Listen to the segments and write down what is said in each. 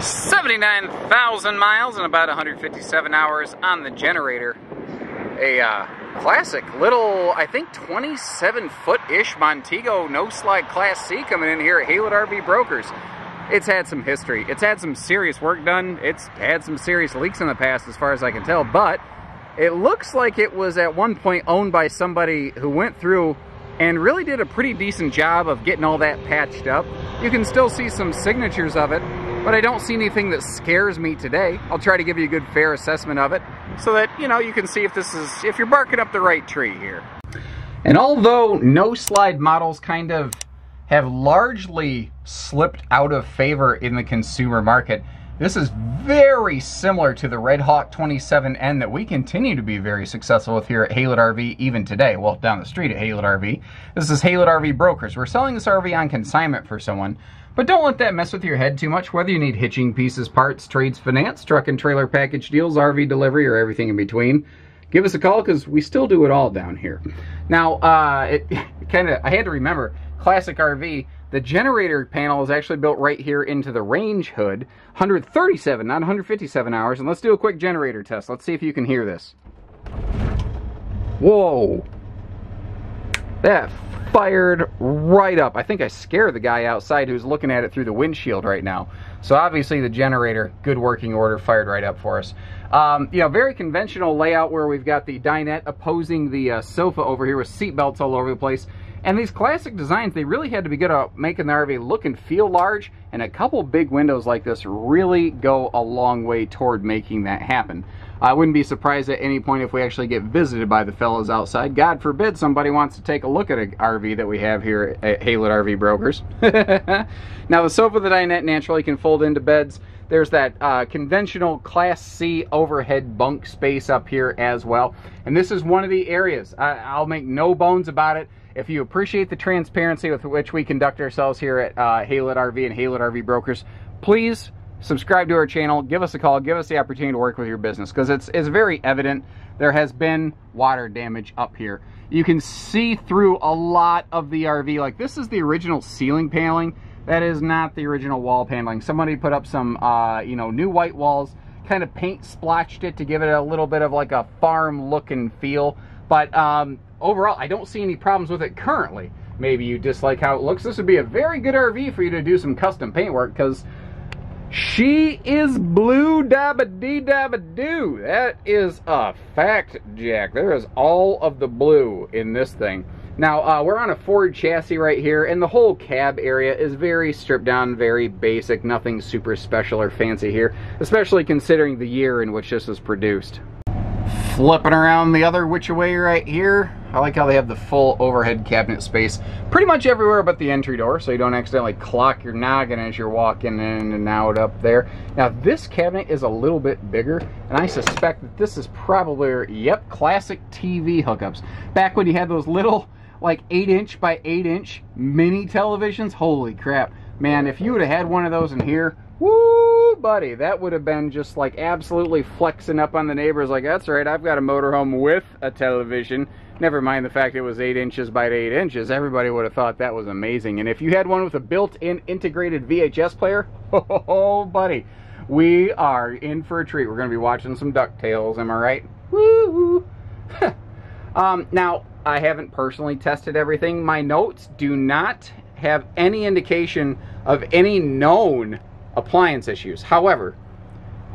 79,000 miles and about 157 hours on the generator. A classic little, I think 27-foot-ish Montego no-slide Class C coming in here at Haylett RV Brokers. It's had some history. It's had some serious work done. It's had some serious leaks in the past as far as I can tell, but it looks like it was at one point owned by somebody who went through and really did a pretty decent job of getting all that patched up. You can still see some signatures of it, but I don't see anything that scares me today. I'll try to give you a good fair assessment of it so that, you know, you can see if you're barking up the right tree here. And although no-slide models kind of have largely slipped out of favor in the consumer market, this is very similar to the Red Hawk 27N that we continue to be very successful with here at Haylett RV even today. Well, down the street at Haylett RV. This is Haylett RV Brokers. We're selling this RV on consignment for someone, but don't let that mess with your head too much. Whether you need hitching, pieces, parts, trades, finance, truck and trailer package deals, RV delivery, or everything in between, give us a call because we still do it all down here. Now, I had to remember, classic RV, the generator panel is actually built right here into the range hood. 137, not 157 hours. And let's do a quick generator test. Let's see if you can hear this. Whoa. That fired right up. I think I scared the guy outside who's looking at it through the windshield right now. So obviously the generator, good working order, fired right up for us. You know, very conventional layout where we've got the dinette opposing the sofa over here with seat belts all over the place. And these classic designs, they really had to be good at making the RV look and feel large, and a couple big windows like this really go a long way toward making that happen. I wouldn't be surprised at any point if we actually get visited by the fellows outside. God forbid somebody wants to take a look at an RV that we have here at Haylett RV Brokers. Now the sofa, the dinette, naturally can fold into beds. There's that conventional Class C overhead bunk space up here as well. And this is one of the areas, I'll make no bones about it, if you appreciate the transparency with which we conduct ourselves here at Haylett RV and Haylett RV Brokers, please subscribe to our channel, give us a call, give us the opportunity to work with your business, because it's very evident there has been water damage up here. You can see through a lot of the RV. Like, this is the original ceiling paneling. That is not the original wall paneling. Somebody put up some you know, new white walls, kind of paint splotched it to give it a little bit of like a farm look and feel. But overall, I don't see any problems with it currently. Maybe you dislike how it looks. This would be a very good RV for you to do some custom paint work, because she is blue dabba-dee-dabba-doo. That is a fact, Jack. There is all of the blue in this thing. Now, we're on a Ford chassis right here, and the whole cab area is very stripped down, very basic, nothing super special or fancy here, especially considering the year in which this was produced. Flipping around the other which way right here, I like how they have the full overhead cabinet space pretty much everywhere but the entry door, so you don't accidentally clock your noggin as you're walking in and out up there. Now this cabinet is a little bit bigger, and I suspect that this is probably, yep, classic TV hookups. Back when you had those little, like 8-inch by 8-inch mini televisions, holy crap. Man, if you would have had one of those in here, woo, buddy, that would have been just like absolutely flexing up on the neighbors like, that's right, I've got a motorhome with a television. Never mind the fact it was 8 inches by 8 inches. Everybody would have thought that was amazing. And if you had one with a built-in integrated VHS player, oh, buddy, we are in for a treat. We're going to be watching some DuckTales, am I right? Woo! Now, I haven't personally tested everything. My notes do not have any indication of any known appliance issues. However,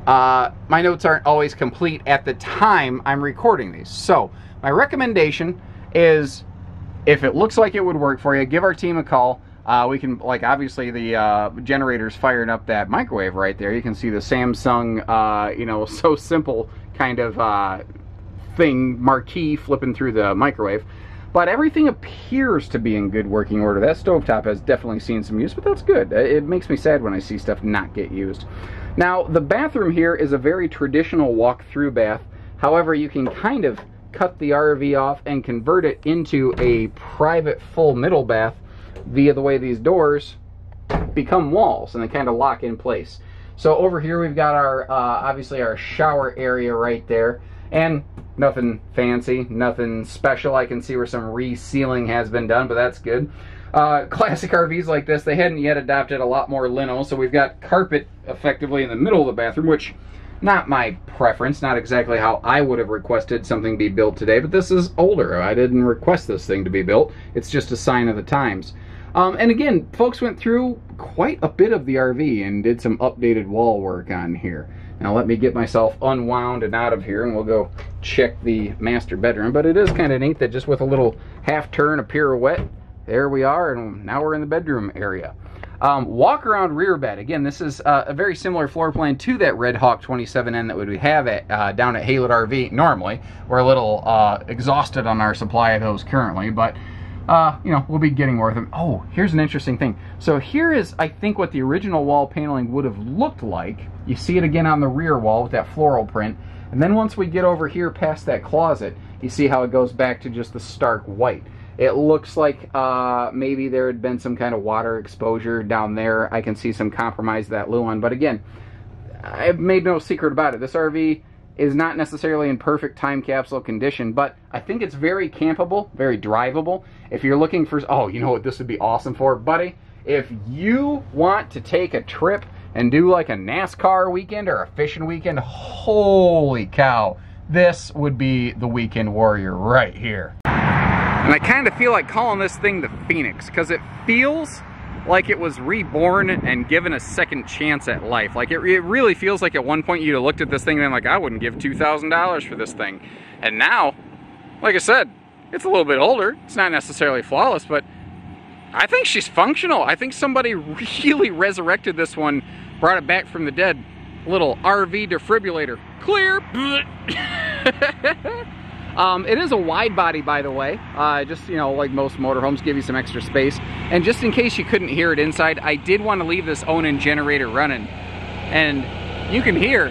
my notes aren't always complete at the time I'm recording these. So my recommendation is, if it looks like it would work for you, give our team a call. We can, like, obviously the generator's firing up that microwave right there. You can see the Samsung, you know, so simple kind of thing, marquee flipping through the microwave. But everything appears to be in good working order. That stovetop has definitely seen some use, but that's good. It makes me sad when I see stuff not get used. Now, the bathroom here is a very traditional walk-through bath. However, you can kind of cut the RV off and convert it into a private full middle bath via the way these doors become walls and they kind of lock in place. So over here we've got our, obviously our shower area right there. And nothing fancy, nothing special. I can see where some resealing has been done, but that's good. Classic RVs like this, they hadn't yet adopted a lot more lino, so we've got carpet effectively in the middle of the bathroom, which, not my preference, not exactly how I would have requested something be built today, but this is older. I didn't request this thing to be built. It's just a sign of the times. And again, folks went through quite a bit of the RV and did some updated wall work on here. Now let me get myself unwound and out of here, and we'll go check the master bedroom. But it is kind of neat that just with a little half turn, a pirouette, there we are, and now we're in the bedroom area. Walk around rear bed. Again, this is a very similar floor plan to that Red Hawk 27N that we have at down at Haylett RV normally. We're a little exhausted on our supply of those currently, but you know, we'll be getting more of them. Oh, here's an interesting thing. So here is, I think, what the original wall paneling would have looked like. You see it again on the rear wall with that floral print. And then once we get over here past that closet, you see how it goes back to just the stark white. It looks like maybe there had been some kind of water exposure down there. I can see some compromise of that luan. But again, I've made no secret about it. This RV is not necessarily in perfect time capsule condition, but I think it's very campable, very drivable. If you're looking for, oh, you know what this would be awesome for, buddy? If you want to take a trip and do like a NASCAR weekend or a fishing weekend, holy cow, this would be the weekend warrior right here. And I kind of feel like calling this thing the Phoenix, because it feels like it was reborn and given a second chance at life. Like it really feels like at one point you'd have looked at this thing and been like, I wouldn't give $2,000 for this thing. And now, like I said, it's a little bit older. It's not necessarily flawless, but I think she's functional. I think somebody really resurrected this one, brought it back from the dead. A little RV defibrillator. Clear. It is a wide body, by the way. Just, you know, like most motorhomes, give you some extra space. And just in case you couldn't hear it inside, I did want to leave this Onan generator running. And you can hear,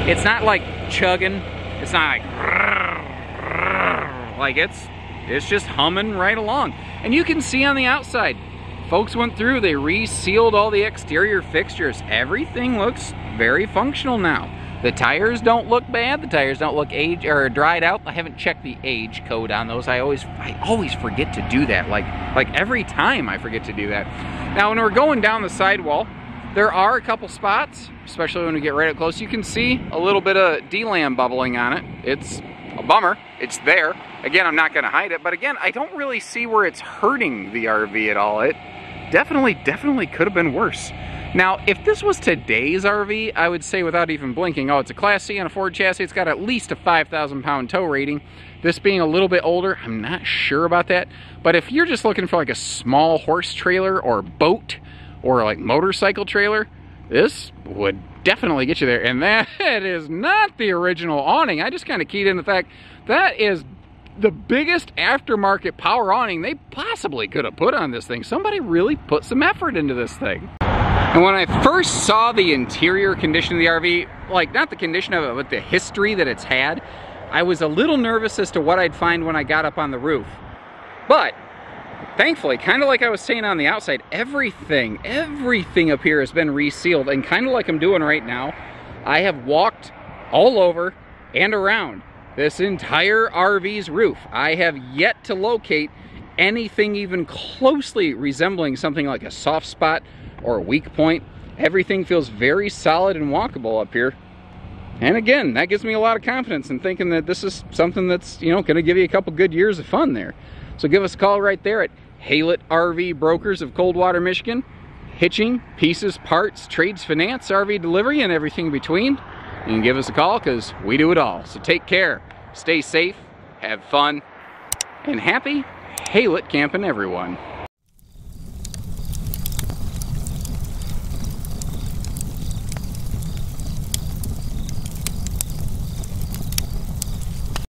it's not like chugging. It's not like it's just humming right along. And you can see on the outside, folks went through, they resealed all the exterior fixtures. Everything looks very functional now. The tires don't look bad. The tires don't look aged or dried out. I haven't checked the age code on those. I always forget to do that. Like every time I forget to do that. Now, when we're going down the sidewall, there are a couple spots, especially when we get right up close. You can see a little bit of D-lam bubbling on it. It's a bummer. It's there. Again, I'm not going to hide it. But again, I don't really see where it's hurting the RV at all. It definitely could have been worse. Now, if this was today's RV, I would say without even blinking, oh, it's a Class C on a Ford chassis. It's got at least a 5,000 pound tow rating. This being a little bit older, I'm not sure about that. But if you're just looking for like a small horse trailer or boat or like motorcycle trailer, this would definitely get you there. And that is not the original awning. I just kind of keyed in the fact that is the biggest aftermarket power awning they possibly could have put on this thing. Somebody really put some effort into this thing. And when I first saw the interior condition of the RV, like not the condition of it, but the history that it's had, I was a little nervous as to what I'd find when I got up on the roof. But thankfully, kind of like I was saying on the outside, everything up here has been resealed. And kind of like I'm doing right now, I have walked all over and around this entire RV's roof. I have yet to locate anything even closely resembling something like a soft spot or a weak point. Everything feels very solid and walkable up here. And again, that gives me a lot of confidence in thinking that this is something that's, you know, going to give you a couple good years of fun there. So give us a call right there at Haylett RV Brokers of Coldwater, Michigan. Hitching, pieces, parts, trades, finance, RV delivery, and everything in between. You can give us a call because we do it all. So take care, stay safe, have fun, and happy Haylett camping, everyone.